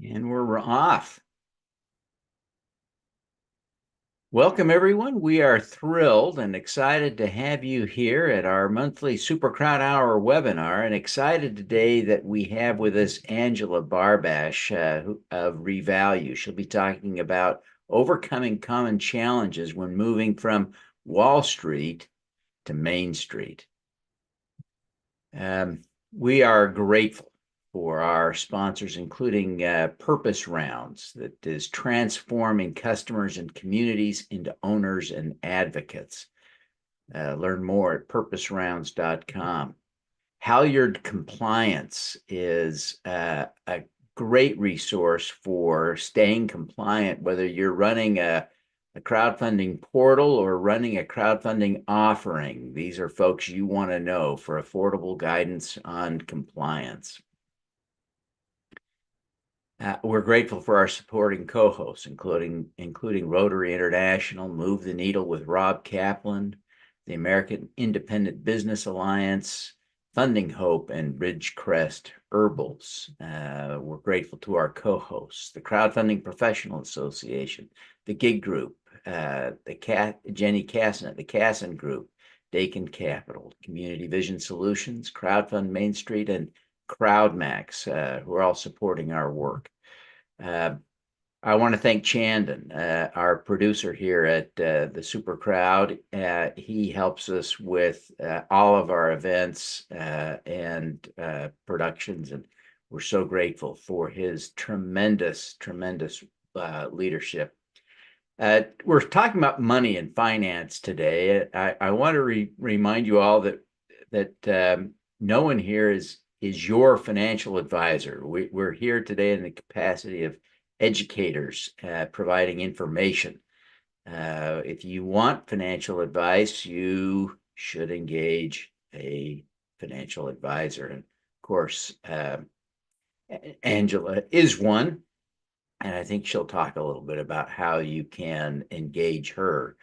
And we're off. Welcome, everyone. We are thrilled and excited to have you here at our monthly SuperCrowdHour webinar, and excited today that we have with us Angela Barbash of Revalue. She'll be talking about overcoming common challenges when moving from Wall Street to Main Street. We are grateful for our sponsors, including Purpose Rounds, that is transforming customers and communities into owners and advocates. Learn more at purposerounds.com. Halyard Compliance is a great resource for staying compliant, whether you're running a crowdfunding portal or running a crowdfunding offering. These are folks you want to know for affordable guidance on compliance. We're grateful for our supporting co-hosts, including Rotary International, Move the Needle with Rob Kaplan, the American Independent Business Alliance, Funding Hope, and Ridgecrest Herbals. We're grateful to our co-hosts, the Crowdfunding Professional Association, the Gig Group, Jenny Casson, the Casson Group, Dakin Capital, Community Vision Solutions, Crowdfund Main Street, and CrowdMax, who are all supporting our work. I want to thank Chandon, our producer here at the Super Crowd. He helps us with all of our events and productions, and we're so grateful for his tremendous leadership. We're talking about money and finance today. I want to remind you all that no one here is your financial advisor. We're here today in the capacity of educators providing information. If you want financial advice, you should engage a financial advisor. And of course, Angela is one, and I think she'll talk a little bit about how you can engage her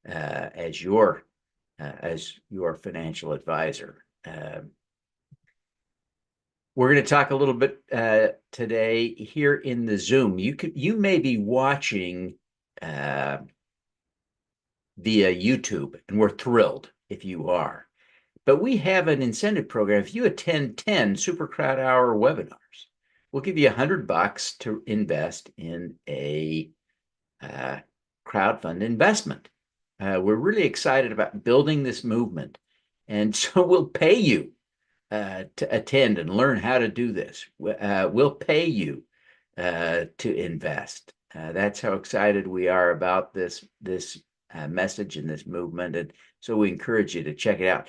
as your financial advisor. We're going to talk a little bit today here in the Zoom. You may be watching via YouTube, and we're thrilled if you are. But we have an incentive program. If you attend 10 Super Crowd Hour webinars, we'll give you $100 to invest in a crowdfund investment. We're really excited about building this movement, and so we'll pay you to attend and learn how to do this. We'll pay you to invest. That's how excited we are about this message and this movement, and so we encourage you to check it out.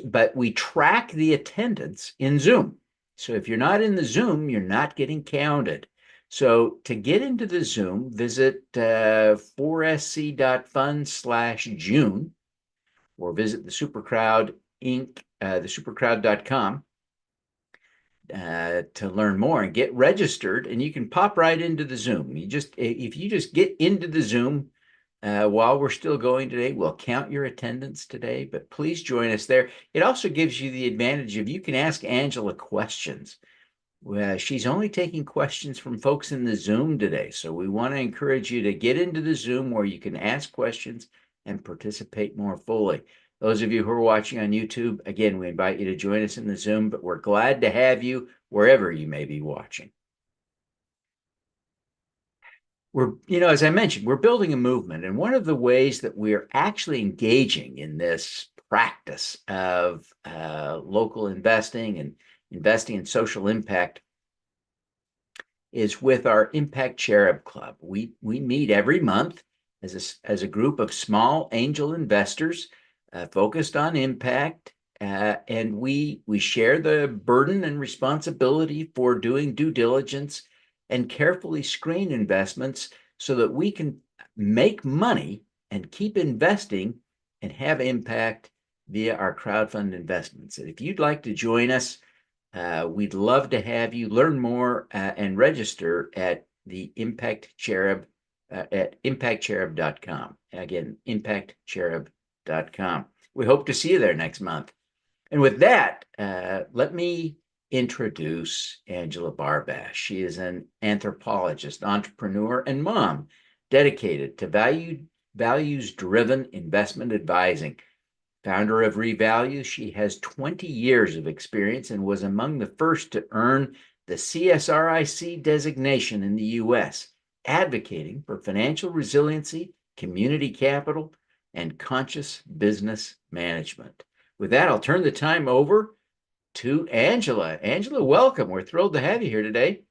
But we track the attendance in Zoom. So if you're not in the Zoom, you're not getting counted. So to get into the Zoom, visit 4sc.fund/June or visit the SuperCrowd Inc., thesupercrowd.com to learn more and get registered, and you can pop right into the Zoom. If you just get into the Zoom while we're still going today, we'll count your attendance today, but please join us there. It also gives you the advantage of you can ask Angela questions. She's only taking questions from folks in the Zoom today, so we want to encourage you to get into the Zoom where you can ask questions and participate more fully. Those of you who are watching on YouTube, again, we invite you to join us in the Zoom, but we're glad to have you wherever you may be watching. As I mentioned, we're building a movement, and one of the ways that we're actually engaging in this practice of local investing and investing in social impact is with our Impact Cherub Club. We meet every month as a group of small angel investors focused on impact, and we share the burden and responsibility for doing due diligence and carefully screen investments so that we can make money and keep investing and have impact via our crowdfund investments. And if you'd like to join us, we'd love to have you learn more and register at the Impact Cherub at impactcherub.com. Again, impactcherub.com. We hope to see you there next month. And with that, let me introduce Angela Barbash. She is an anthropologist, entrepreneur, and mom dedicated to values-driven investment advising. Founder of Revalue, she has 20 years of experience and was among the first to earn the CSRIC designation in the U.S., advocating for financial resiliency, community capital, and conscious business management. With that, I'll turn the time over to Angela. Angela, welcome. We're thrilled to have you here today.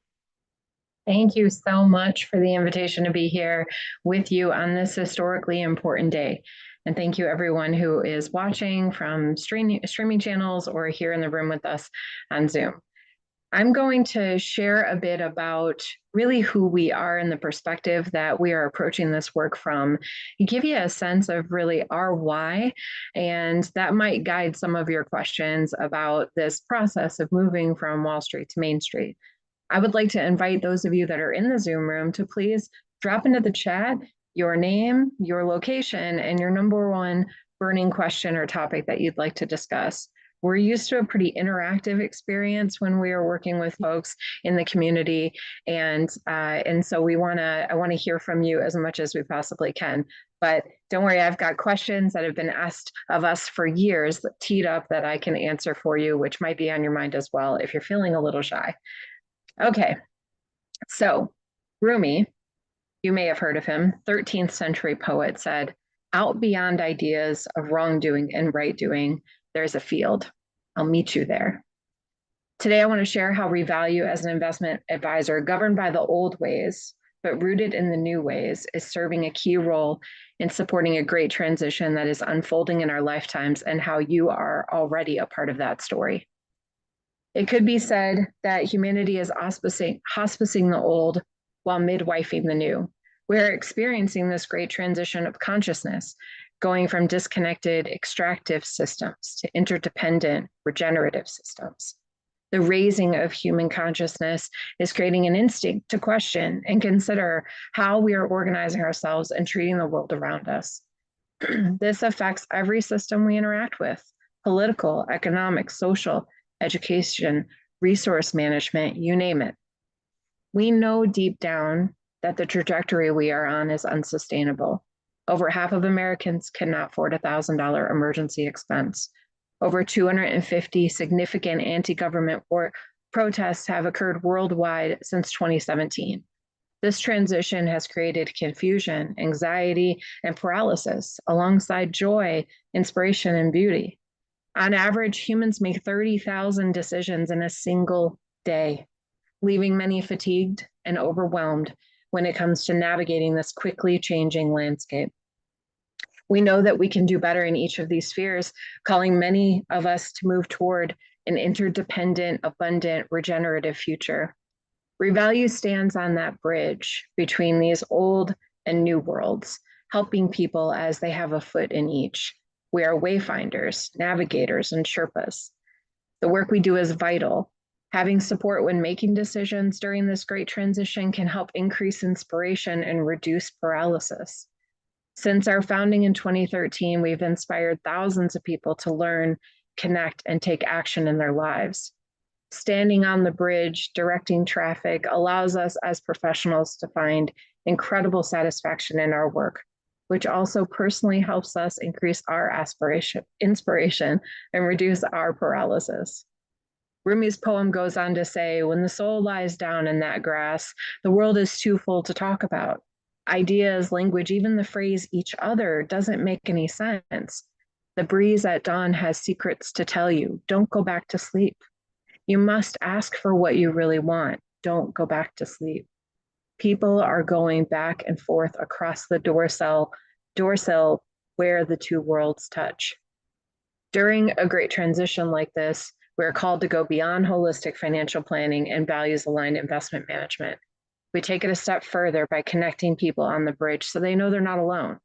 Thank you so much for the invitation to be here with you on this historically important day. And thank you everyone who is watching from streaming channels or here in the room with us on Zoom. I'm going to share a bit about really who we are and the perspective that we are approaching this work from, give you a sense of really our why, and that might guide some of your questions about this process of moving from Wall Street to Main Street. I would like to invite those of you that are in the Zoom room to please drop into the chat your name, your location, and your number one burning question or topic that you'd like to discuss. We're used to a pretty interactive experience when we are working with folks in the community, and so I want to hear from you as much as we possibly can. But don't worry, I've got questions that have been asked of us for years teed up that I can answer for you, which might be on your mind as well if you're feeling a little shy. Okay, so Rumi, you may have heard of him, 13th century poet, said, "Out beyond ideas of wrongdoing and right doing, there's a field. I'll meet you there." Today, I want to share how Revalue as an investment advisor governed by the old ways, but rooted in the new ways, is serving a key role in supporting a great transition that is unfolding in our lifetimes, and how you are already a part of that story. It could be said that humanity is hospicing the old while midwifing the new. We're experiencing this great transition of consciousness, going from disconnected extractive systems to interdependent regenerative systems. The raising of human consciousness is creating an instinct to question and consider how we are organizing ourselves and treating the world around us. This affects every system we interact with: political, economic, social, education, resource management, you name it. We know deep down that the trajectory we are on is unsustainable. Over half of Americans cannot afford a $1,000 emergency expense. Over 250 significant anti-government protests have occurred worldwide since 2017. This transition has created confusion, anxiety, and paralysis, alongside joy, inspiration, and beauty. On average, humans make 30,000 decisions in a single day, leaving many fatigued and overwhelmed when it comes to navigating this quickly changing landscape. We know that we can do better in each of these spheres, calling many of us to move toward an interdependent, abundant, regenerative future. Revalue stands on that bridge between these old and new worlds, helping people as they have a foot in each. We are wayfinders, navigators, and Sherpas. The work we do is vital. Having support when making decisions during this great transition can help increase inspiration and reduce paralysis. Since our founding in 2013, we've inspired thousands of people to learn, connect, and take action in their lives. Standing on the bridge, directing traffic, allows us as professionals to find incredible satisfaction in our work, which also personally helps us increase our inspiration, and reduce our paralysis. Rumi's poem goes on to say, "When the soul lies down in that grass, the world is too full to talk about. Ideas, language, even the phrase each other doesn't make any sense. The breeze at dawn has secrets to tell you. Don't go back to sleep. You must ask for what you really want. Don't go back to sleep." People are going back and forth across the doorsill where the two worlds touch. During a great transition like this, we're called to go beyond holistic financial planning and values-aligned investment management. We take it a step further by connecting people on the bridge so they know they're not alone,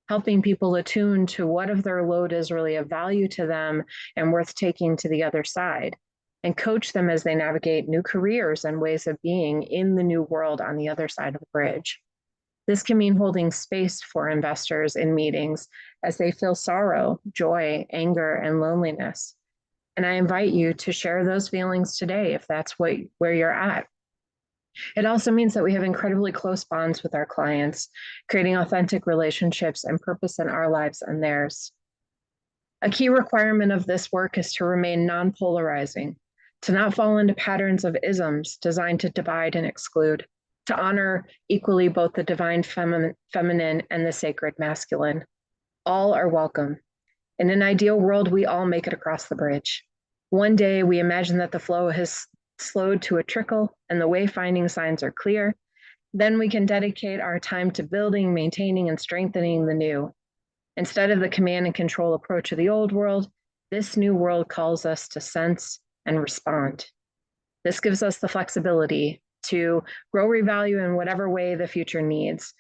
helping people attune to what of their load is really of value to them and worth taking to the other side, and coach them as they navigate new careers and ways of being in the new world on the other side of the bridge. This can mean holding space for investors in meetings as they feel sorrow, joy, anger, and loneliness. And I invite you to share those feelings today if that's where you're at. It also means that we have incredibly close bonds with our clients, creating authentic relationships and purpose in our lives and theirs. A key requirement of this work is to remain non-polarizing, to not fall into patterns of isms designed to divide and exclude, to honor equally both the divine feminine and the sacred masculine. All are welcome. In an ideal world, we all make it across the bridge. One day, we imagine that the flow has slowed to a trickle and the wayfinding signs are clear. Then we can dedicate our time to building, maintaining, and strengthening the new. Instead of the command and control approach of the old world, this new world calls us to sense and respond. This gives us the flexibility to grow, revalue in whatever way the future needs,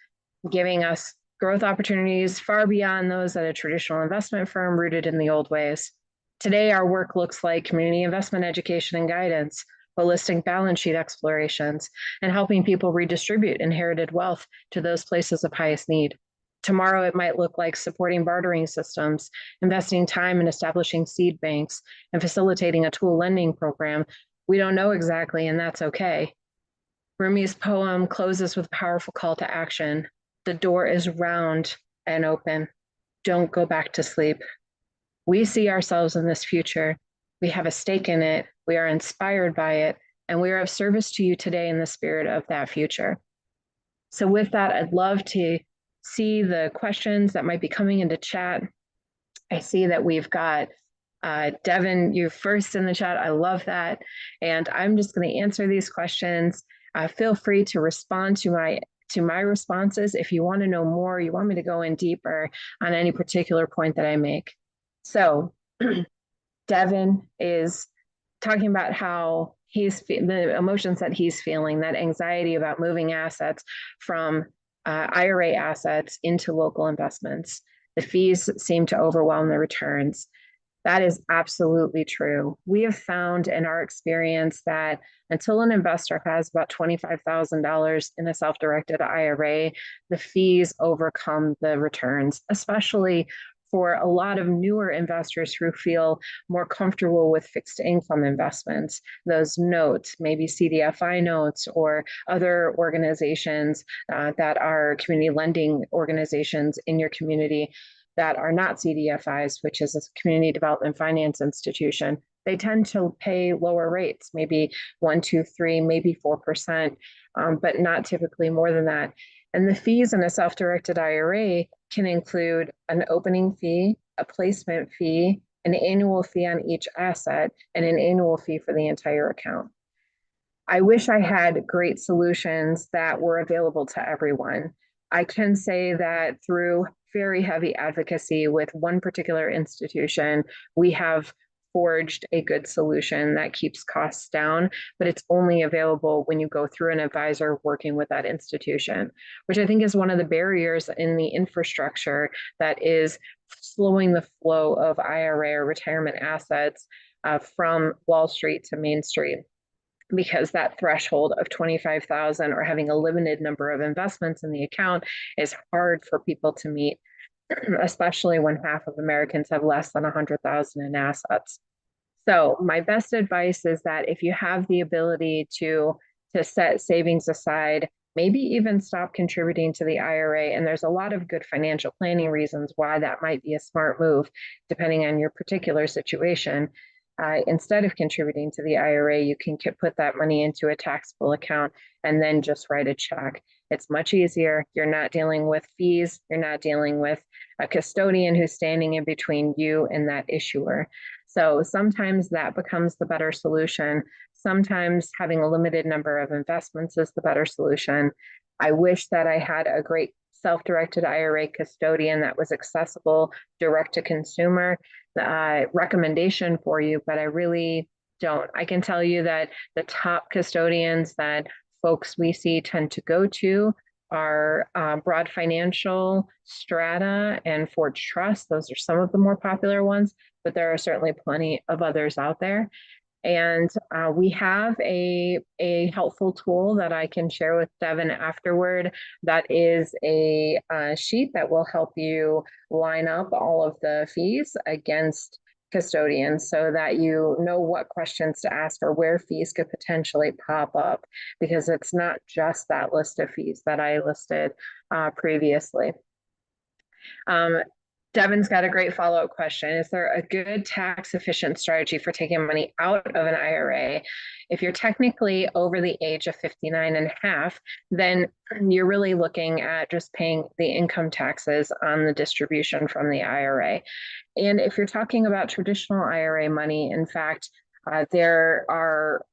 giving us growth opportunities far beyond those at a traditional investment firm rooted in the old ways. Today, our work looks like community investment education and guidance, holistic balance sheet explorations, and helping people redistribute inherited wealth to those places of highest need. Tomorrow, it might look like supporting bartering systems, investing time in establishing seed banks, and facilitating a tool lending program. We don't know exactly, and that's okay. Rumi's poem closes with a powerful call to action. The door is round and open. Don't go back to sleep. We see ourselves in this future. We have a stake in it. We are inspired by it, and we are of service to you today in the spirit of that future. So with that, I'd love to see the questions that might be coming into chat. I see that we've got Devin, you're first in the chat. I love that. And I'm just going to answer these questions. Feel free to respond to my responses. If you want to know more, you want me to go in deeper on any particular point that I make. So Devin is talking about how the emotions that he's feeling, that anxiety about moving assets from IRA assets into local investments. The fees seem to overwhelm the returns. That is absolutely true. We have found in our experience that until an investor has about $25,000 in a self-directed IRA, the fees overcome the returns, especially for a lot of newer investors who feel more comfortable with fixed income investments, those notes, maybe CDFI notes or other organizations that are community lending organizations in your community that are not CDFIs, which is a community development finance institution. They tend to pay lower rates, maybe 1, 2, 3, maybe 4%, but not typically more than that. And the fees in a self-directed IRA can include an opening fee, a placement fee, an annual fee on each asset, and an annual fee for the entire account. I wish I had great solutions that were available to everyone. I can say that through very heavy advocacy with one particular institution, we have forged a good solution that keeps costs down, but it's only available when you go through an advisor working with that institution, which I think is one of the barriers in the infrastructure that is slowing the flow of IRA or retirement assets from Wall Street to Main Street. Because that threshold of 25,000 or having a limited number of investments in the account is hard for people to meet, especially when half of Americans have less than 100,000 in assets. So my best advice is that if you have the ability to set savings aside, maybe even stop contributing to the IRA, and there's a lot of good financial planning reasons why that might be a smart move, depending on your particular situation. Instead of contributing to the IRA, you can put that money into a taxable account and then just write a check. It's much easier. You're not dealing with fees. You're not dealing with a custodian who's standing in between you and that issuer. So sometimes that becomes the better solution. Sometimes having a limited number of investments is the better solution. I wish that I had a great self-directed IRA custodian that was accessible direct to consumer recommendation for you, but I really don't. I can tell you that the top custodians that folks we see tend to go to are Broad Financial, Strata, and Forge Trust. Those are some of the more popular ones, but there are certainly plenty of others out there. And we have a helpful tool that I can share with Devin afterward. That is a sheet that will help you line up all of the fees against custodians so that you know what questions to ask or where fees could potentially pop up, because it's not just that list of fees that I listed previously. Devin's got a great follow-up question. Is there a good tax efficient strategy for taking money out of an IRA? If you're technically over the age of 59 and a half, then you're really looking at just paying the income taxes on the distribution from the IRA. And if you're talking about traditional IRA money, in fact, there are,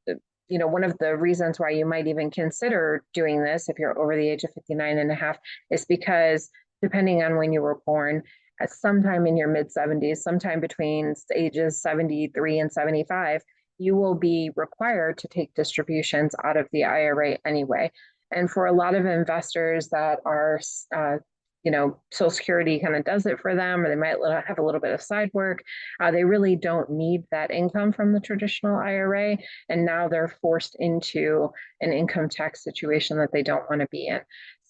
one of the reasons why you might even consider doing this if you're over the age of 59 and a half is because depending on when you were born, at sometime in your mid 70s, sometime between ages 73 and 75, you will be required to take distributions out of the IRA anyway. And for a lot of investors that are, Social Security kind of does it for them, or they might have a little bit of side work. They really don't need that income from the traditional IRA. And now they're forced into an income tax situation that they don't want to be in.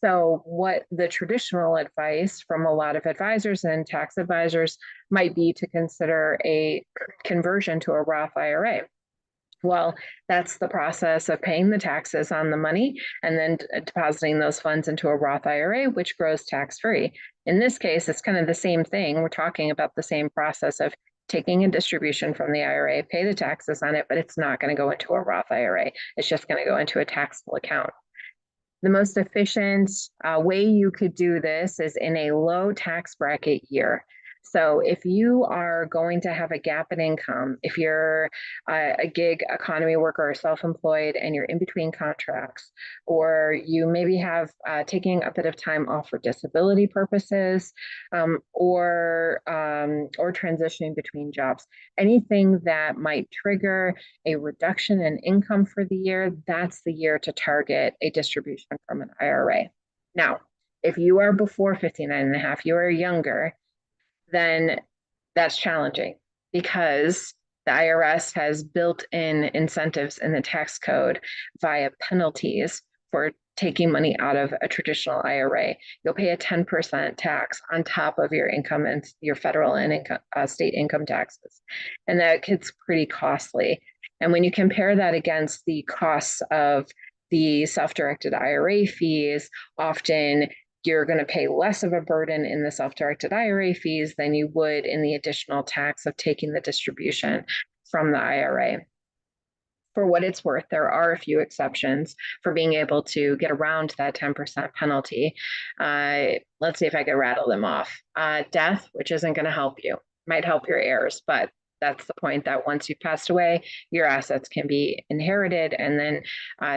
So what the traditional advice from a lot of advisors and tax advisors might be to consider a conversion to a Roth IRA. Well, that's the process of paying the taxes on the money and then depositing those funds into a Roth IRA, which grows tax-free. In this case, it's kind of the same thing. We're talking about the same process of taking a distribution from the IRA, pay the taxes on it, but it's not going to go into a Roth IRA. It's just going to go into a taxable account. The most efficient way you could do this is in a low tax bracket year. So if you are going to have a gap in income, if you're a gig economy worker or self-employed and you're in between contracts, or you maybe have taking a bit of time off for disability purposes, or transitioning between jobs, anything that might trigger a reduction in income for the year, that's the year to target a distribution from an IRA. Now, if you are before 59 and a half, you are younger, then that's challenging because the IRS has built-in incentives in the tax code via penalties for taking money out of a traditional IRA. You'll pay a 10% tax on top of your income and your federal and state income taxes. And that gets pretty costly. And when you compare that against the costs of the self-directed IRA fees, often you're going to pay less of a burden in the self-directed IRA fees than you would in the additional tax of taking the distribution from the IRA. For what it's worth, there are a few exceptions for being able to get around that 10% penalty. Let's see if I can rattle them off. Death, which isn't going to help you, might help your heirs, but that's the point that once you've passed away, your assets can be inherited and then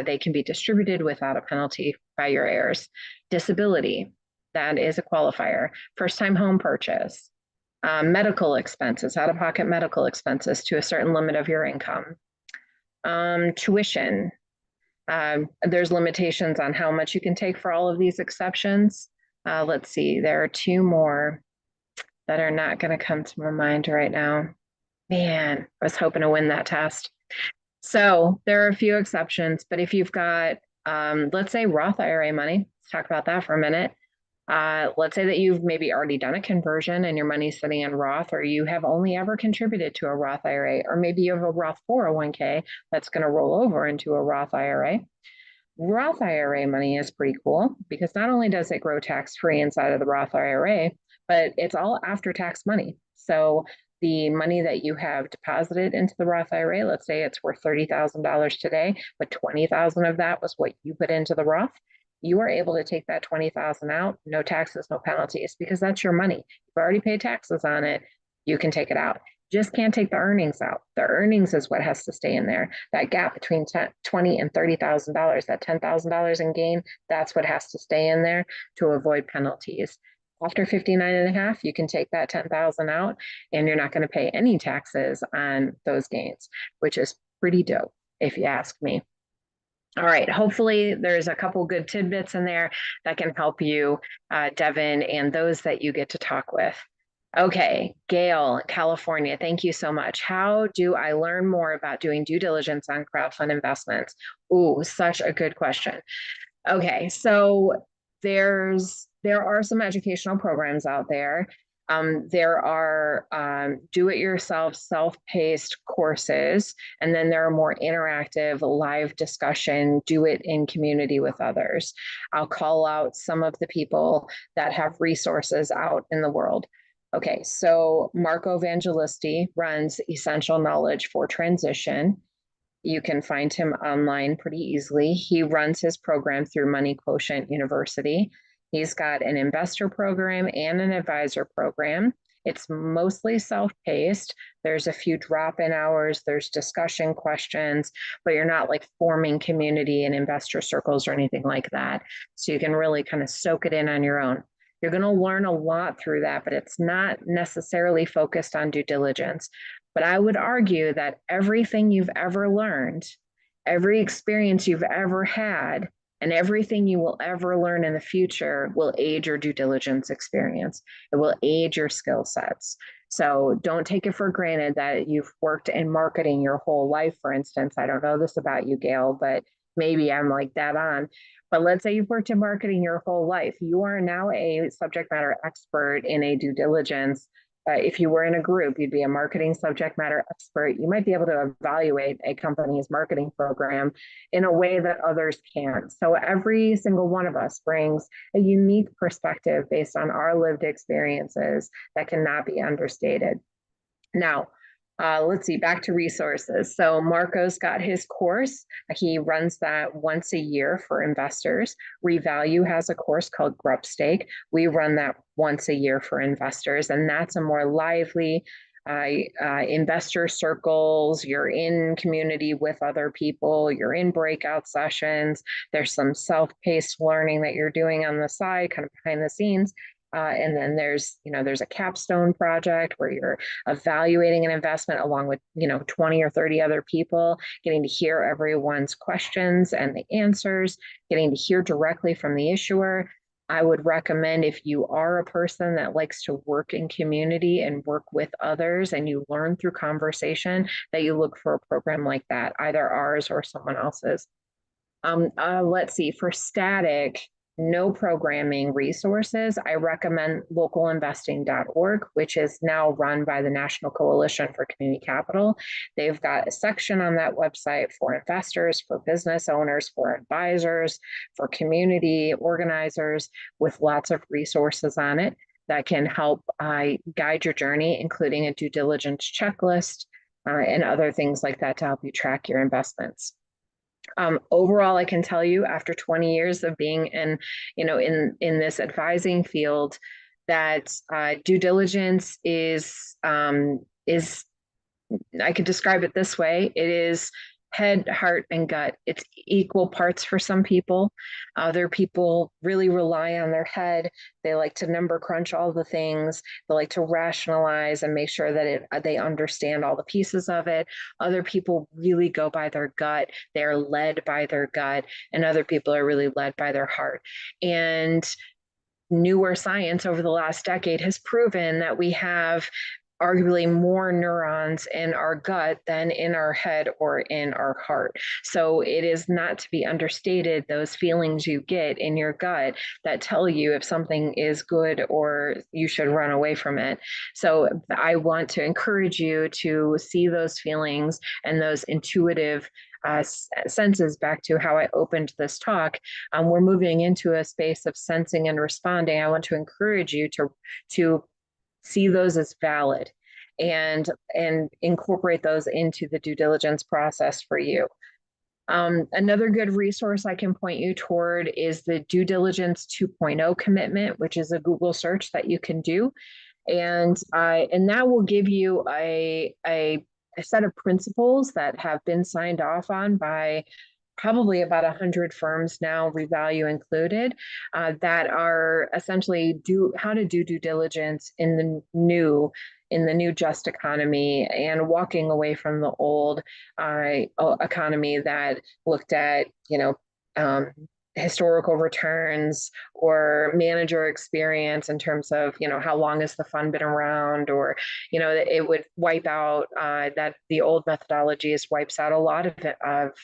they can be distributed without a penalty by your heirs. Disability, that is a qualifier. First-time home purchase, medical expenses, out-of-pocket medical expenses to a certain limit of your income. Tuition, there's limitations on how much you can take for all of these exceptions. Let's see, there are two more that are not going to come to my mind right now. Man, I was hoping to win that test. So there are a few exceptions, but if you've got, let's say Roth IRA money, let's talk about that for a minute. Let's say that you've maybe already done a conversion and your money's sitting in Roth, or you have only ever contributed to a Roth IRA, or maybe you have a Roth 401k that's going to roll over into a Roth IRA. Roth IRA money is pretty cool because not only does it grow tax-free inside of the Roth IRA, but it's all after-tax money. So the money that you have deposited into the Roth IRA, let's say it's worth $30,000 today, but $20,000 of that was what you put into the Roth. You are able to take that $20,000 out, no taxes, no penalties, because that's your money. You've already paid taxes on it. You can take it out. Just can't take the earnings out. The earnings is what has to stay in there. That gap between $20,000 and $30,000, that $10,000 in gain, that's what has to stay in there to avoid penalties. After 59 and a half, you can take that 10,000 out and you're not going to pay any taxes on those gains, which is pretty dope if you ask me. All right, hopefully there's a couple good tidbits in there that can help you, Devin, and those that you get to talk with. Okay, Gail, California, thank you so much. How do I learn more about doing due diligence on crowdfund investments? Ooh, such a good question. Okay, so there are some educational programs out there. There are do-it-yourself, self-paced courses, and then there are more interactive live discussion, do it in community with others. I'll call out some of the people that have resources out in the world. Okay, so Marco Evangelisti runs Essential Knowledge for Transition. You can find him online pretty easily. He runs his program through Money Quotient University. He's got an investor program and an advisor program. It's mostly self-paced. There's a few drop-in hours, there's discussion questions, but you're not like forming community and investor circles or anything like that. So you can really kind of soak it in on your own. You're going to learn a lot through that, but it's not necessarily focused on due diligence. But I would argue that everything you've ever learned, every experience you've ever had, and everything you will ever learn in the future will aid your due diligence experience. It will aid your skill sets. So don't take it for granted that you've worked in marketing your whole life, for instance. I don't know this about you, Gail, but maybe I'm like that on. But let's say you've worked in marketing your whole life. You are now a subject matter expert in a due diligence. If you were in a group, you'd be a marketing subject matter expert. You might be able to evaluate a company's marketing program in a way that others can't. So every single one of us brings a unique perspective based on our lived experiences that cannot be understated. Now, let's see, back to resources. So Marco's got his course. He runs that once a year for investors. Revalue has a course called Grubstake. We run that once a year for investors, and that's a more lively investor circles. You're in community with other people. You're in breakout sessions. There's some self-paced learning that you're doing on the side, kind of behind the scenes. And then there's a capstone project where you're evaluating an investment along with, 20 or 30 other people, getting to hear everyone's questions and the answers, getting to hear directly from the issuer. I would recommend, if you are a person that likes to work in community and work with others and you learn through conversation, that you look for a program like that, either ours or someone else's. Let's see, for static, no programming resources, I recommend localinvesting.org, which is now run by the National Coalition for Community Capital. They've got a section on that website for investors, for business owners, for advisors, for community organizers, with lots of resources on it that can help guide your journey, including a due diligence checklist and other things like that to help you track your investments. Overall, I can tell you, after 20 years of being in this advising field, that due diligence is I could describe it this way: it is head, heart, and gut. It's equal parts for some people. Other people really rely on their head. They like to number crunch all the things. They like to rationalize and make sure that they understand all the pieces of it. Other people really go by their gut. They're led by their gut. And other people are really led by their heart. And newer science over the last decade has proven that we have arguably more neurons in our gut than in our head or in our heart. So it is not to be understated, those feelings you get in your gut that tell you if something is good or you should run away from it. So I want to encourage you to see those feelings and those intuitive senses. Back to how I opened this talk, we're moving into a space of sensing and responding. I want to encourage you to see those as valid and incorporate those into the due diligence process for you. Another good resource I can point you toward is the Due Diligence 2.0 commitment, which is a Google search that you can do. And that will give you a set of principles that have been signed off on by probably about 100 firms now, Revalue included, that are essentially how to do due diligence in the new just economy, and walking away from the old economy that looked at historical returns or manager experience in terms of, how long has the fund been around, or, it would wipe out that the old methodologies wipes out a lot of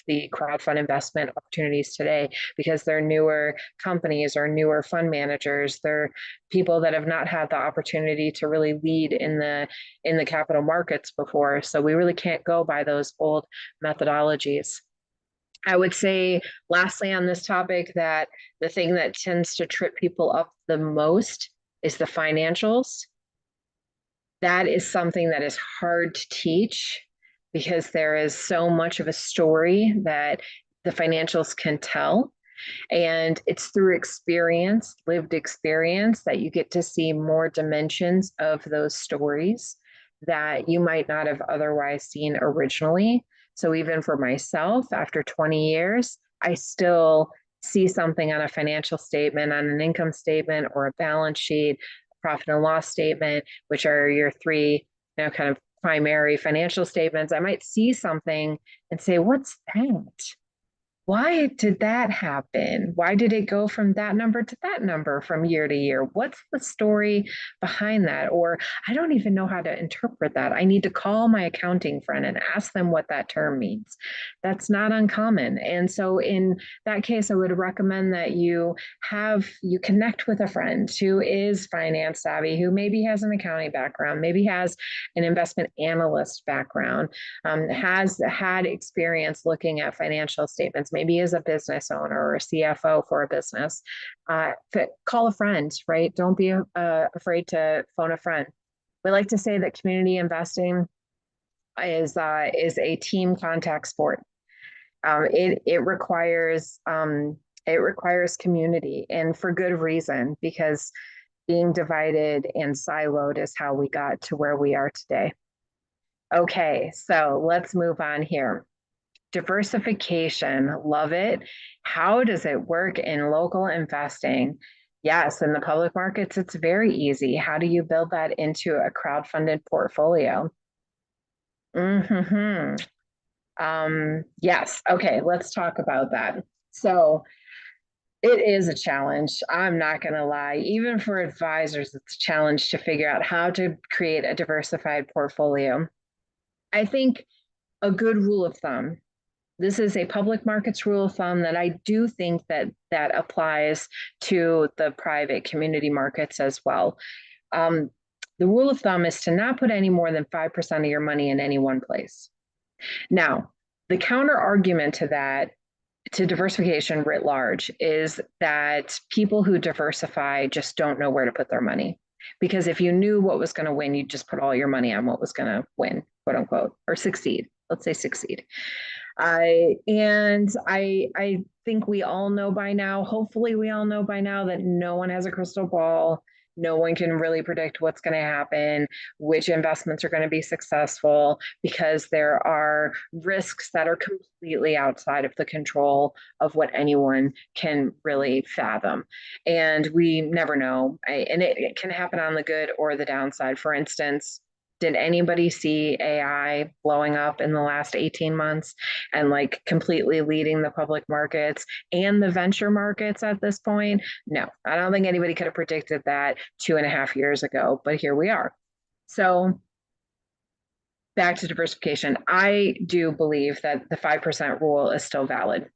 the crowdfund investment opportunities today, because they're newer companies or newer fund managers. They're people that have not had the opportunity to really lead in the capital markets before. So we really can't go by those old methodologies. I would say, lastly, on this topic, that the thing that tends to trip people up the most is the financials. That is something that is hard to teach, because there is so much of a story that the financials can tell. And it's through experience, lived experience, that you get to see more dimensions of those stories that you might not have otherwise seen originally. So even for myself, after 20 years, I still see something on a financial statement, on an income statement, or a balance sheet, profit and loss statement, which are your three, kind of primary financial statements. I might see something and say, what's that? Why did that happen? Why did it go from that number to that number from year to year? What's the story behind that? Or I don't even know how to interpret that. I need to call my accounting friend and ask them what that term means. That's not uncommon. And so in that case, I would recommend that you connect with a friend who is finance savvy, who maybe has an accounting background, maybe has an investment analyst background, has had experience looking at financial statements, maybe as a business owner or a CFO for a business. Call a friend, right? Don't be afraid to phone a friend. We like to say that community investing is a team contact sport. It requires community, and for good reason, because being divided and siloed is how we got to where we are today. Okay, so let's move on here. Diversification, love it. How does it work in local investing? Yes, in the public markets, it's very easy. How do you build that into a crowdfunded portfolio? Yes. Okay, let's talk about that. So it is a challenge. I'm not going to lie. Even for advisors, it's a challenge to figure out how to create a diversified portfolio. I think a good rule of thumb, this is a public markets rule of thumb that I do think that applies to the private community markets as well. The rule of thumb is to not put any more than 5% of your money in any one place. Now, the counter argument to that, to diversification writ large, is that people who diversify just don't know where to put their money. Because if you knew what was going to win, you'd just put all your money on what was going to win, quote unquote, or succeed. Let's say succeed. And I think we all know by now, hopefully we all know by now, that no one has a crystal ball. No one can really predict what's going to happen, which investments are going to be successful, because there are risks that are completely outside of the control of what anyone can really fathom. And we never know. And it can happen on the good or the downside. For instance, did anybody see AI blowing up in the last 18 months and like completely leading the public markets and the venture markets at this point? No, I don't think anybody could have predicted that 2.5 years ago, but here we are. So back to diversification. I do believe that the 5% rule is still valid.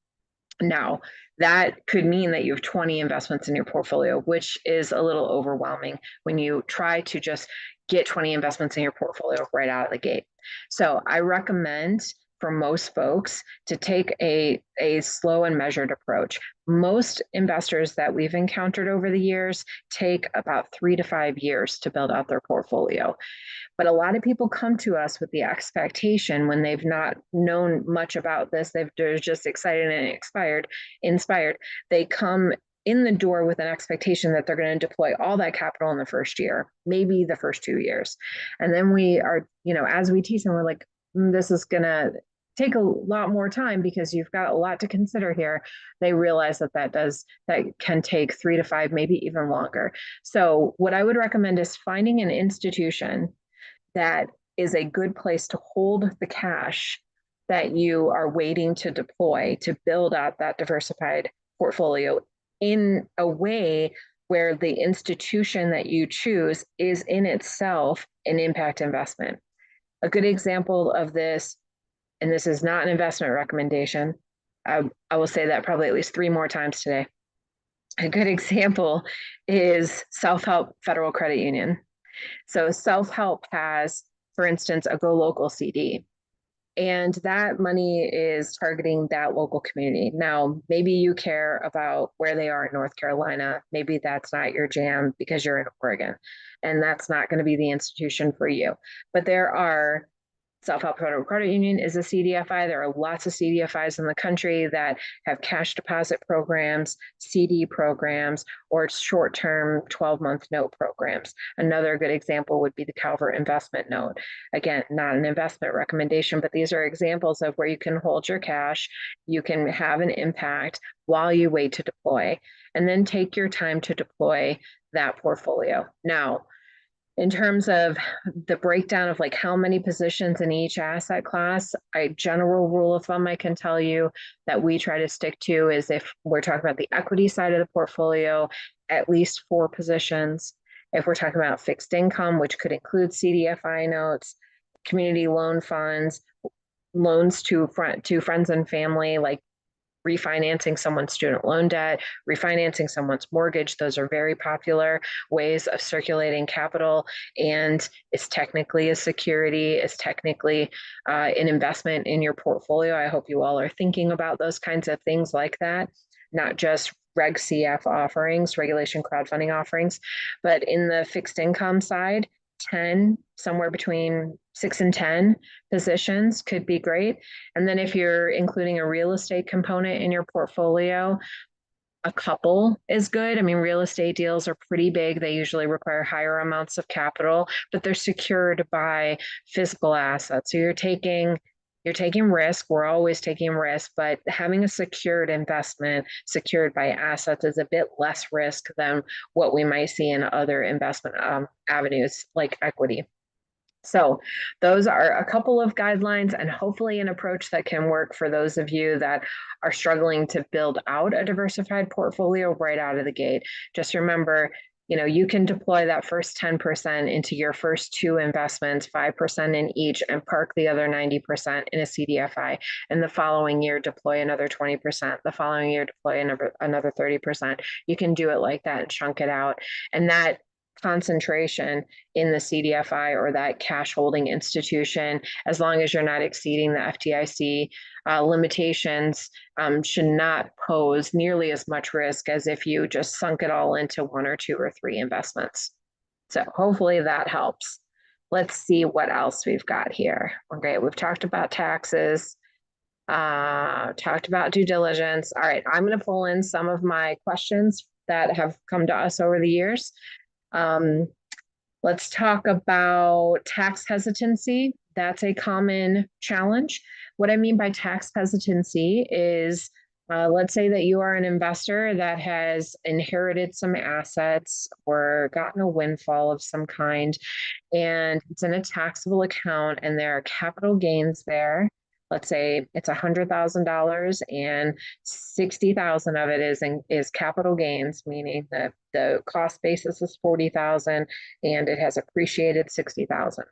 Now, that could mean that you have 20 investments in your portfolio, which is a little overwhelming when you try to just get 20 investments in your portfolio right out of the gate. So I recommend for most folks to take a slow and measured approach. Most investors that we've encountered over the years take about 3 to 5 years to build out their portfolio. But a lot of people come to us with the expectation, when they've not known much about this, they're just excited and inspired. They come in the door with an expectation that they're going to deploy all that capital in the first year, maybe the first 2 years. And then we are, as we teach them, we're like, this is going to take a lot more time because you've got a lot to consider here. They realize that can take 3 to 5, maybe even longer. So what I would recommend is finding an institution that is a good place to hold the cash that you are waiting to deploy to build out that diversified portfolio in a way where the institution that you choose is in itself an impact investment. A good example of this, and this is not an investment recommendation, I will say that probably at least 3 more times today. A good example is Self-Help Federal Credit Union. So Self-Help has, for instance, a Go Local CD. And that money is targeting that local community. Now, maybe you care about where they are in North Carolina. Maybe that's not your jam because you're in Oregon, and that's not going to be the institution for you. But there are Self-Help Federal Credit Union is a CDFI. There are lots of CDFIs in the country that have cash deposit programs, CD programs, or short-term 12-month note programs. Another good example would be the Calvert Investment Note. Again, not an investment recommendation, but these are examples of where you can hold your cash, you can have an impact while you wait to deploy, and then take your time to deploy that portfolio. Now, in terms of the breakdown of like how many positions in each asset class, a general rule of thumb I can tell you that we try to stick to is, if we're talking about the equity side of the portfolio, at least 4 positions. If we're talking about fixed income, which could include CDFI notes, community loan funds, loans to friends and family, like refinancing someone's student loan debt, refinancing someone's mortgage. Those are very popular ways of circulating capital, and it's technically a security, it's technically an investment in your portfolio. I hope you all are thinking about those kinds of things like that, not just Reg CF offerings, regulation crowdfunding offerings, but in the fixed income side, 10, somewhere between 6 and 10 positions could be great. And then if you're including a real estate component in your portfolio, a couple is good. I mean, real estate deals are pretty big. They usually require higher amounts of capital, but they're secured by physical assets. So you're taking risk. We're always taking risk, but having a secured investment secured by assets is a bit less risk than what we might see in other investment avenues like equity. So those are a couple of guidelines, and hopefully an approach that can work for those of you that are struggling to build out a diversified portfolio right out of the gate. Just remember, you can deploy that first 10% into your first 2 investments, 5% in each, and park the other 90% in a CDFI. And the following year, deploy another 20%. The following year, deploy another 30%. You can do it like that and chunk it out. And that concentration in the CDFI or that cash holding institution, as long as you're not exceeding the FDIC limitations, should not pose nearly as much risk as if you just sunk it all into 1 or 2 or 3 investments. So hopefully that helps. Let's see what else we've got here. Okay, we've talked about taxes, talked about due diligence. All right, I'm going to pull in some of my questions that have come to us over the years. Let's talk about tax hesitancy. That's a common challenge. What I mean by tax hesitancy is, let's say that you are an investor that has inherited some assets or gotten a windfall of some kind, and it's in a taxable account and there are capital gains there. Let's say it's $100,000 and 60,000 of it is capital gains, meaning that the cost basis is 40,000 and it has appreciated 60,000.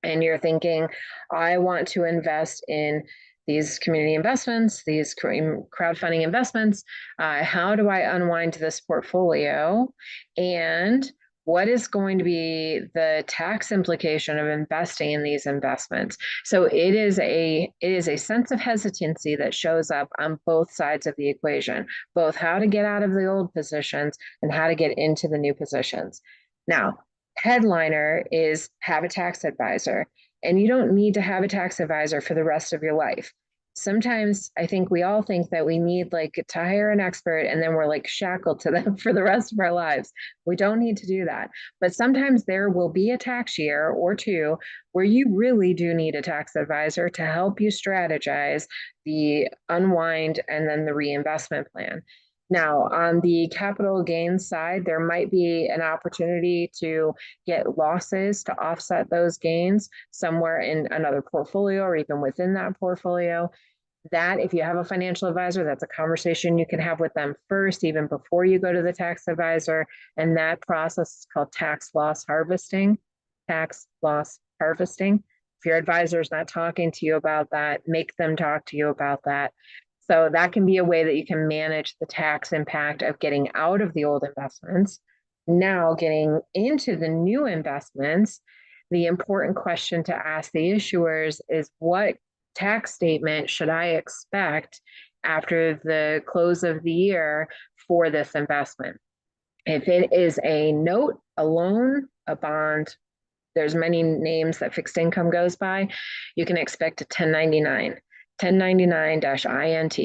And you're thinking, I want to invest in these community investments, these crowdfunding investments. How do I unwind this portfolio? And what is going to be the tax implication of investing in these investments? So it is a sense of hesitancy that shows up on both sides of the equation, both how to get out of the old positions and how to get into the new positions. Now, headliner is have a tax advisor, and you don't need to have a tax advisor for the rest of your life. Sometimes I think we all think that we need to hire an expert and then we're shackled to them for the rest of our lives. We don't need to do that. But sometimes there will be a tax year or 2 where you really do need a tax advisor to help you strategize the unwind and then the reinvestment plan. Now, on the capital gains side, there might be an opportunity to get losses to offset those gains somewhere in another portfolio or even within that portfolio. That, if you have a financial advisor, that's a conversation you can have with them first, even before you go to the tax advisor. And that process is called tax loss harvesting. Tax loss harvesting. If your advisor is not talking to you about that, make them talk to you about that. So that can be a way that you can manage the tax impact of getting out of the old investments. Now getting into the new investments, the important question to ask the issuers is, what tax statement should I expect after the close of the year for this investment? If it is a note, a loan, a bond, there's many names that fixed income goes by, you can expect a 1099, 1099-INT.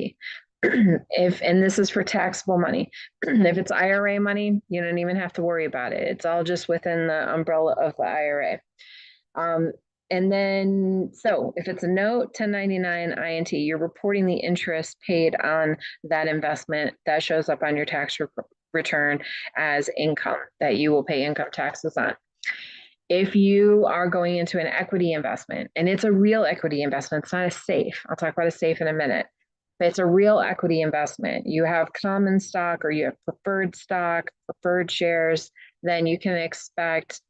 And this is for taxable money. If it's IRA money, you don't even have to worry about it. It's all just within the umbrella of the IRA. And then, so if it's a note, 1099 INT, you're reporting the interest paid on that investment that shows up on your tax return as income that you will pay income taxes on. If you are going into an equity investment, and it's a real equity investment, it's not a safe. I'll talk about a safe in a minute. But it's a real equity investment. You have common stock or you have preferred stock, preferred shares, then you can expect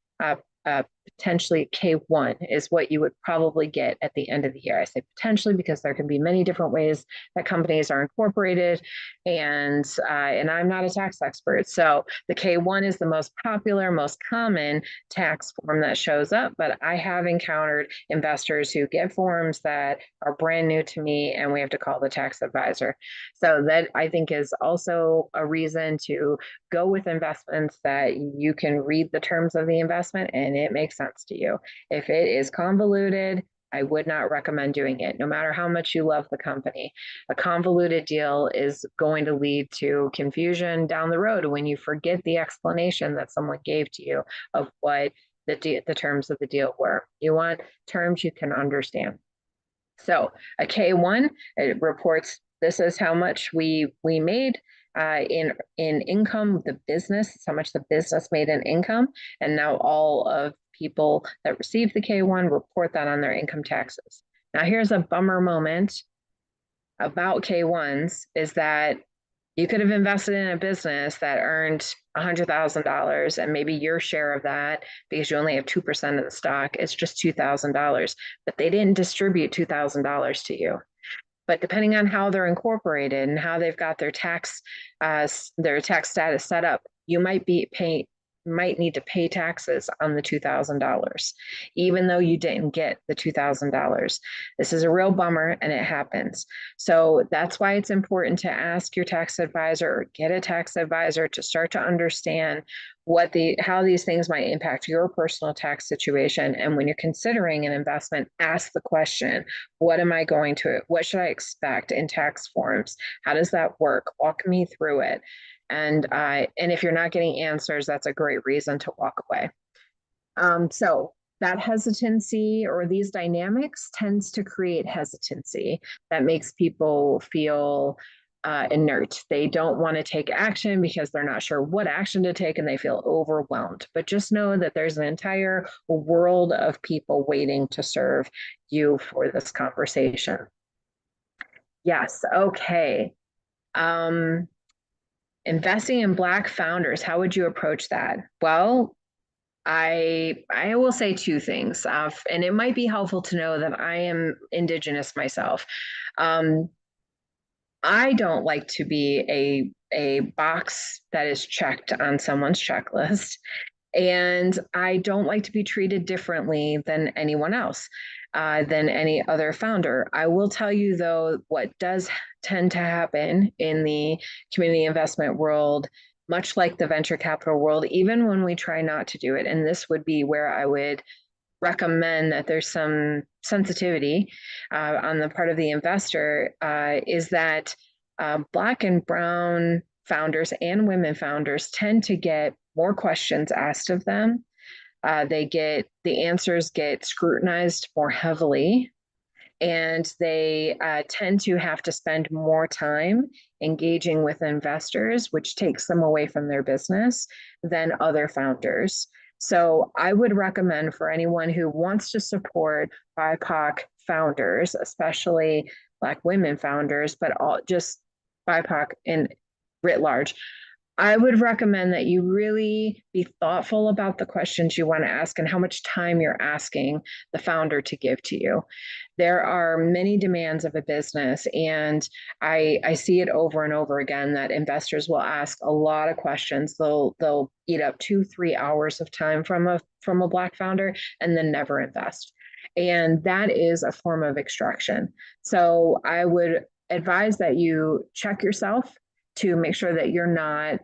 potentially K1 is what you would probably get at the end of the year. I say potentially because there can be many different ways that companies are incorporated, and I'm not a tax expert. So the K1 is the most popular, most common tax form that shows up, but I have encountered investors who get forms that are brand new to me and we have to call the tax advisor. So that, I think, is also a reason to go with investments that you can read the terms of the investment and it makes sense to you. If it is convoluted, I would not recommend doing it, no matter how much you love the company. A convoluted deal is going to lead to confusion down the road when you forget the explanation that someone gave to you of what the terms of the deal were. You want terms you can understand. So a K1, it reports this is how much we made in income, the business, how much the business made in income, and now all of people that receive the K1 report that on their income taxes. Now here's a bummer moment about K1s is that you could have invested in a business that earned $100,000 and maybe your share of that, because you only have 2% of the stock, it's just $2,000, but they didn't distribute $2,000 to you. But depending on how they're incorporated and how they've got their tax status set up, you might need to pay taxes on the $2,000, even though you didn't get the $2,000. This is a real bummer and it happens. So that's why it's important to ask your tax advisor or get a tax advisor to start to understand how these things might impact your personal tax situation. And when you're considering an investment, ask the question, what should I expect in tax forms? How does that work? Walk me through it. And if you're not getting answers, that's a great reason to walk away. So that hesitancy or these dynamics tends to create hesitancy that makes people feel inert. They don't want to take action because they're not sure what action to take and they feel overwhelmed. But just know that there's an entire world of people waiting to serve you for this conversation. Yes, okay. Investing in Black founders, how would you approach that? Well, I will say two things, and it might be helpful to know that I am Indigenous myself. I don't like to be a box that is checked on someone's checklist, and I don't like to be treated differently than anyone else, than any other founder. I will tell you, though, what does tend to happen in the community investment world, much like the venture capital world, even when we try not to do it, and this would be where I would recommend that there's some sensitivity on the part of the investor, is that Black and brown founders and women founders tend to get more questions asked of them. The answers get scrutinized more heavily, and they tend to have to spend more time engaging with investors, which takes them away from their business, than other founders. So I would recommend for anyone who wants to support BIPOC founders, especially Black women founders, but all just BIPOC and writ large. I would recommend that you really be thoughtful about the questions you want to ask and how much time you're asking the founder to give to you. There are many demands of a business, and I see it over and over again that investors will ask a lot of questions. They'll eat up 2-3 hours of time from a Black founder and then never invest. And that is a form of extraction. So I would advise that you check yourself to make sure that you're not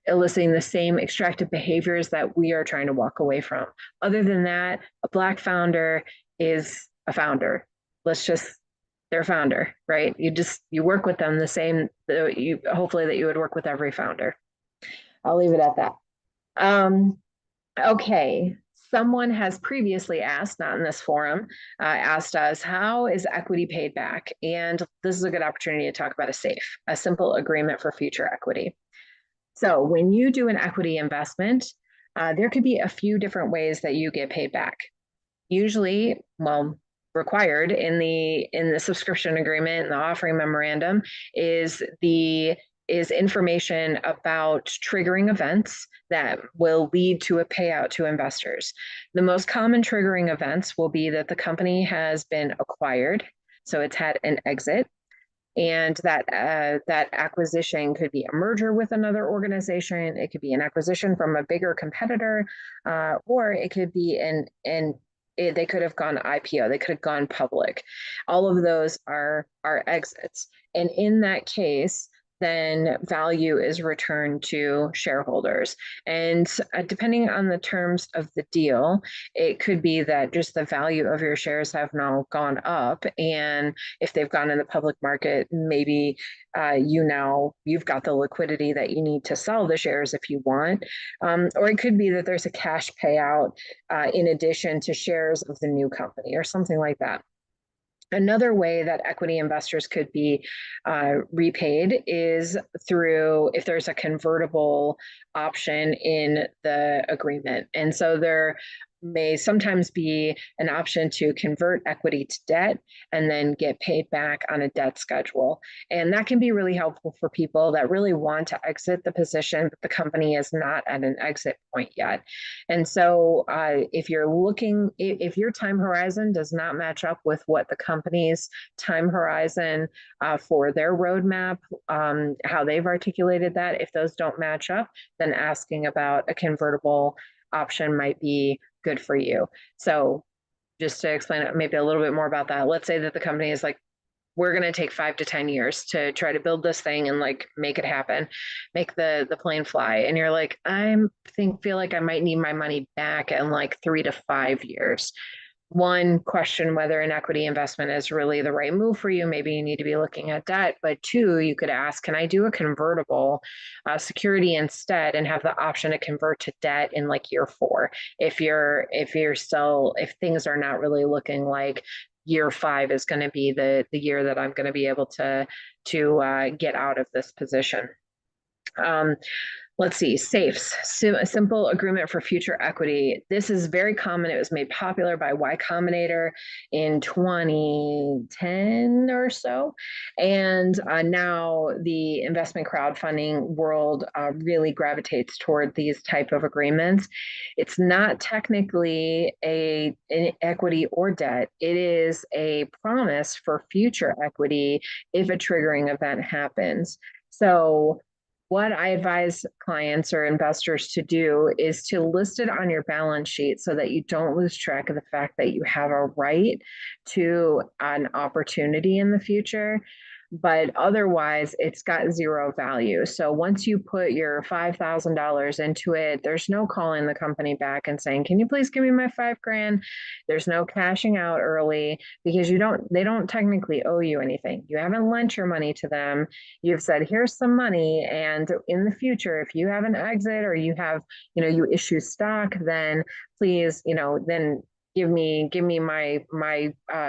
eliciting the same extractive behaviors that we are trying to walk away from. Other than that, a Black founder is a founder. They're a founder, right? You work with them the same, hopefully that you would work with every founder. I'll leave it at that. Okay. Someone has previously asked, not in this forum, asked us, how is equity paid back? And this is a good opportunity to talk about a SAFE, a simple agreement for future equity. So when you do an equity investment, there could be a few different ways that you get paid back. Usually, required in the subscription agreement and the offering memorandum is information about triggering events that will lead to a payout to investors. The most common triggering events will be that the company has been acquired, so it's had an exit, and that acquisition could be a merger with another organization. It could be an acquisition from a bigger competitor, or it could be they could have gone IPO. They could have gone public. All of those are exits, and in that case, then value is returned to shareholders. And depending on the terms of the deal, it could be that just the value of your shares have now gone up. And if they've gone in the public market, maybe you've got the liquidity that you need to sell the shares if you want. Or it could be that there's a cash payout in addition to shares of the new company or something like that. Another way that equity investors could be repaid is through if there's a convertible option in the agreement. And so there may sometimes be an option to convert equity to debt and then get paid back on a debt schedule. And that can be really helpful for people that really want to exit the position, but the company is not at an exit point yet. And so if your time horizon does not match up with what the company's time horizon for their roadmap, how they've articulated that, if those don't match up, then asking about a convertible option might be good for you. So just to explain it maybe a little bit more about that, let's say that the company is like, we're going to take 5 to 10 years to try to build this thing and like make it happen, make the plane fly. And you're like, feel like I might need my money back in like 3 to 5 years. One, question whether an equity investment is really the right move for you. Maybe you need to be looking at debt. But 2, you could ask, can I do a convertible security instead and have the option to convert to debt in like year 4? If things are not really looking like year 5 is going to be the year that I'm going to be able to get out of this position. Let's see, SAFEs, a simple agreement for future equity. This is very common. It was made popular by Y Combinator in 2010 or so. And now the investment crowdfunding world really gravitates toward these type of agreements. It's not technically an equity or debt. It is a promise for future equity if a triggering event happens. So what I advise clients or investors to do is to list it on your balance sheet so that you don't lose track of the fact that you have a right to an opportunity in the future. But otherwise, it's got zero value. So once you put your $5,000 into it, there's no calling the company back and saying, can you please give me my $5,000? There's no cashing out early because they don't technically owe you anything. You haven't lent your money to them. You've said, here's some money. And in the future, if you have an exit or you have, you issue stock, then please, then give me my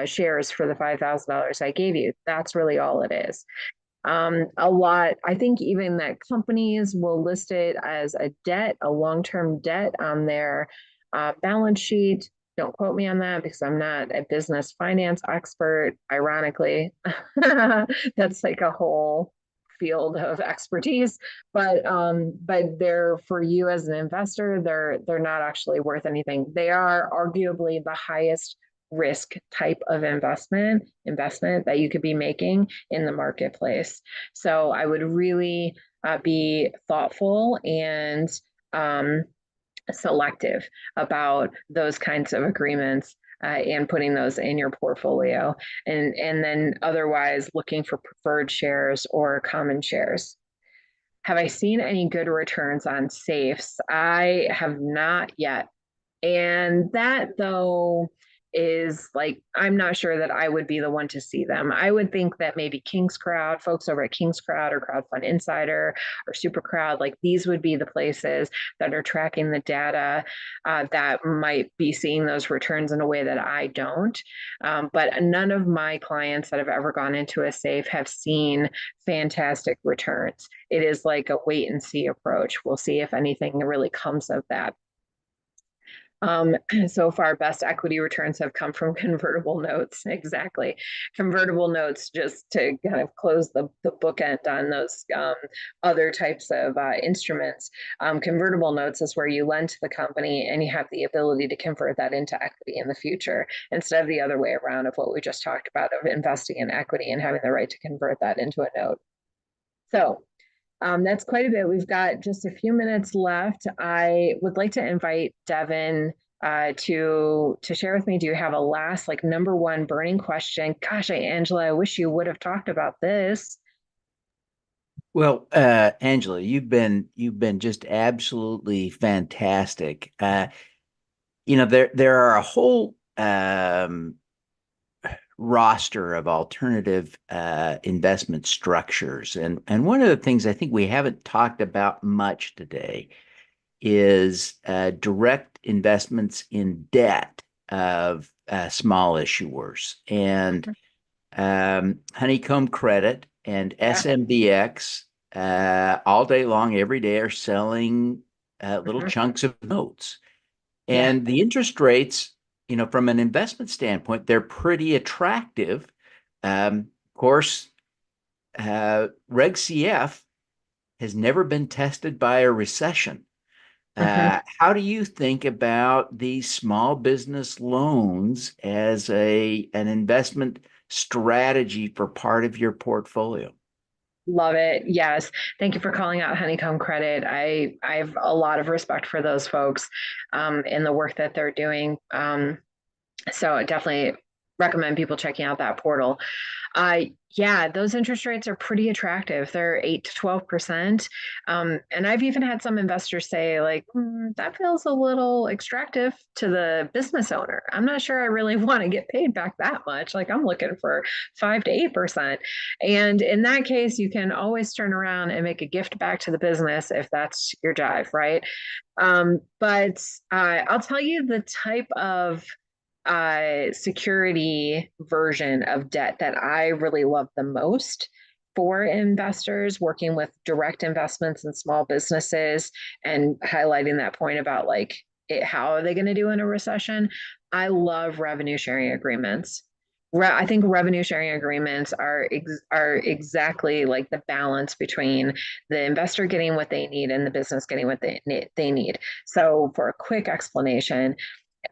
shares for the $5,000 I gave you. That's really all it is. I think even that companies will list it as a debt, a long-term debt on their balance sheet. Don't quote me on that because I'm not a business finance expert. Ironically, that's like a whole field of expertise. But they're for you as an investor, they're not actually worth anything. They are arguably the highest risk type of investment that you could be making in the marketplace. So I would really be thoughtful and um, selective about those kinds of agreements and putting those in your portfolio, and then otherwise looking for preferred shares or common shares. Have I seen any good returns on safes? I have not yet. And that, though, is like, I'm not sure that I would be the one to see them. I would think that maybe King's Crowd, folks over at King's Crowd or Crowdfund Insider or SuperCrowd, like these would be the places that are tracking the data that might be seeing those returns in a way that I don't. But none of my clients that have ever gone into a safe have seen fantastic returns. It is like a wait and see approach. We'll see if anything really comes of that. So far, best equity returns have come from convertible notes. Exactly. Convertible notes, just to kind of close the bookend on those other types of instruments. Convertible notes is where you lend to the company and you have the ability to convert that into equity in the future instead of the other way around of what we just talked about of investing in equity and having the right to convert that into a note. So that's quite a bit. We've got just a few minutes left. I would like to invite Devin to share with me. Do you have a last, like, number one burning question? Gosh, Angela, I wish you would have talked about this. Well, Angela, you've been just absolutely fantastic. There are a whole roster of alternative investment structures, and one of the things I think we haven't talked about much today is direct investments in debt of small issuers. And Honeycomb Credit and SMBX all day long, every day, are selling little chunks of notes. Yeah. And the interest rates, from an investment standpoint, they're pretty attractive. Of course, Reg CF has never been tested by a recession. How do you think about these small business loans as an investment strategy for part of your portfolio? Love it. Yes. Thank you for calling out Honeycomb Credit. I have a lot of respect for those folks in the work that they're doing. So I definitely recommend people checking out that portal. Yeah, those interest rates are pretty attractive. They're 8 to 12%. And I've even had some investors say, like, that feels a little extractive to the business owner. I'm not sure I really want to get paid back that much. Like, I'm looking for 5 to 8%. And in that case, you can always turn around and make a gift back to the business if that's your jive, right? But I'll tell you the type of security version of debt that I really love the most for investors working with direct investments in small businesses and highlighting that point about like how are they going to do in a recession? I love revenue sharing agreements. I think revenue sharing agreements are exactly like the balance between the investor getting what they need and the business getting what they need. So, for a quick explanation,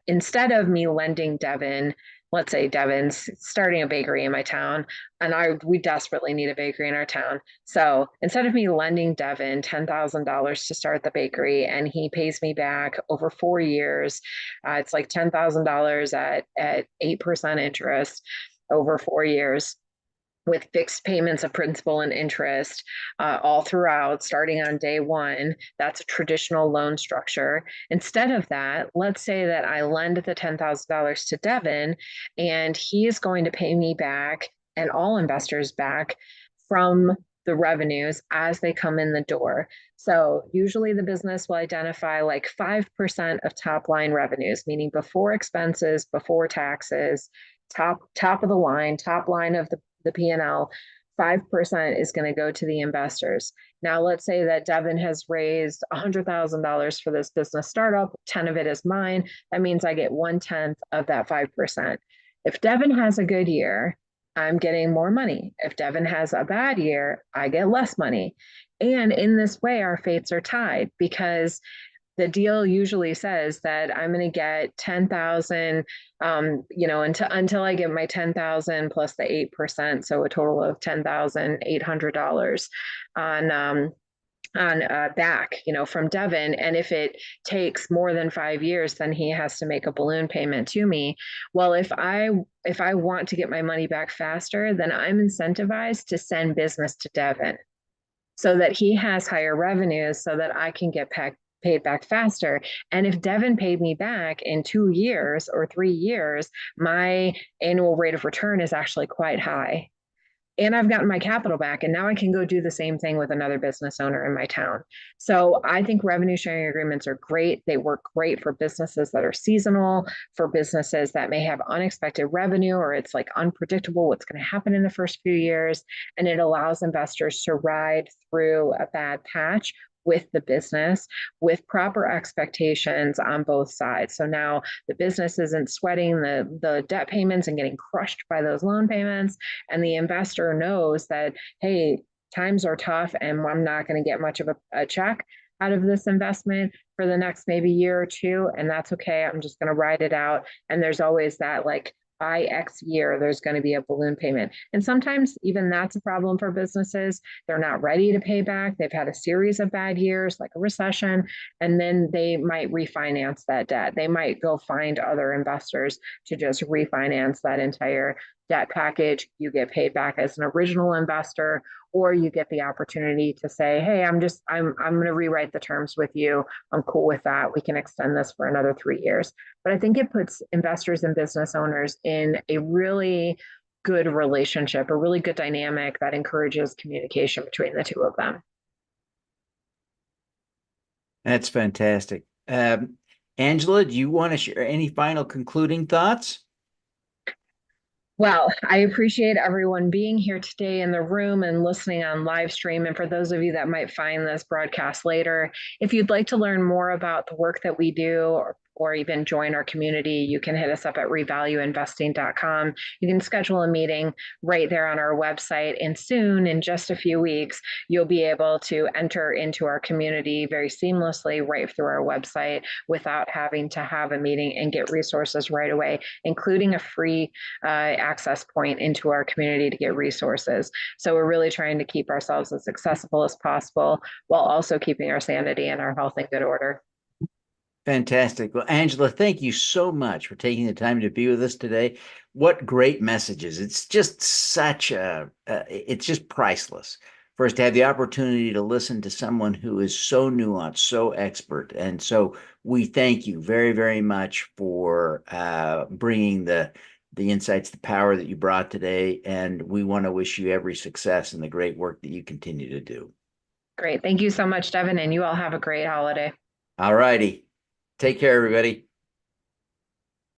instead of me lending Devin, let's say Devin's starting a bakery in my town, and we desperately need a bakery in our town. So instead of me lending Devin $10,000 to start the bakery, and he pays me back over 4 years, it's like $10,000 at 8% interest over 4 years, with fixed payments of principal and interest all throughout, starting on day one. That's a traditional loan structure. Instead of that, let's say that I lend the $10,000 to Devin, and he is going to pay me back and all investors back from the revenues as they come in the door. So usually the business will identify like 5% of top line revenues, meaning before expenses, before taxes, top of the line, top line of the P&L, 5% is going to go to the investors. Now, let's say that Devin has raised $100,000 for this business startup, 10 of it is mine. That means I get 1/10 of that 5%. If Devin has a good year, I'm getting more money. If Devin has a bad year, I get less money. And in this way, our fates are tied because the deal usually says that I'm going to get 10,000, until I get my 10,000 plus the 8%. So a total of $10,800 on, back, from Devin. And if it takes more than 5 years, then he has to make a balloon payment to me. Well, if I want to get my money back faster, then I'm incentivized to send business to Devin so that he has higher revenues so that I can get paid back faster. And if Devin paid me back in 2 years or 3 years, my annual rate of return is actually quite high. And I've gotten my capital back, and now I can go do the same thing with another business owner in my town. So I think revenue sharing agreements are great. They work great for businesses that are seasonal, for businesses that may have unexpected revenue, or it's like unpredictable what's going to happen in the first few years. And it allows investors to ride through a bad patch with the business with proper expectations on both sides. So now the business isn't sweating the debt payments and getting crushed by those loan payments. And the investor knows that, hey, times are tough and I'm not going to get much of a check out of this investment for the next maybe year or two. And that's okay. I'm just going to ride it out. And there's always that like, by X year, there's going to be a balloon payment. And sometimes even that's a problem for businesses. They're not ready to pay back. They've had a series of bad years, like a recession, and then they might refinance that debt. They might go find other investors to just refinance that entire debt package. You get paid back as an original investor, or you get the opportunity to say, hey, I'm going to rewrite the terms with you. I'm cool with that. We can extend this for another 3 years. But I think it puts investors and business owners in a really good relationship, a really good dynamic that encourages communication between the two of them. That's fantastic. Angela, do you want to share any final concluding thoughts? Well, I appreciate everyone being here today in the room and listening on live stream. And for those of you that might find this broadcast later, if you'd like to learn more about the work that we do or even join our community, you can hit us up at revalueinvesting.com. You can schedule a meeting right there on our website. And soon, in just a few weeks, you'll be able to enter into our community very seamlessly right through our website without having to have a meeting and get resources right away, including a free access point into our community to get resources. So we're really trying to keep ourselves as accessible as possible while also keeping our sanity and our health in good order. Fantastic. Well, Angela, thank you so much for taking the time to be with us today. What great messages. It's just it's just priceless for us to have the opportunity to listen to someone who is so nuanced, so expert. And so we thank you very, very much for bringing the insights, the power that you brought today. And we want to wish you every success in the great work that you continue to do. Great. Thank you so much, Devin. And you all have a great holiday. All righty. Take care, everybody.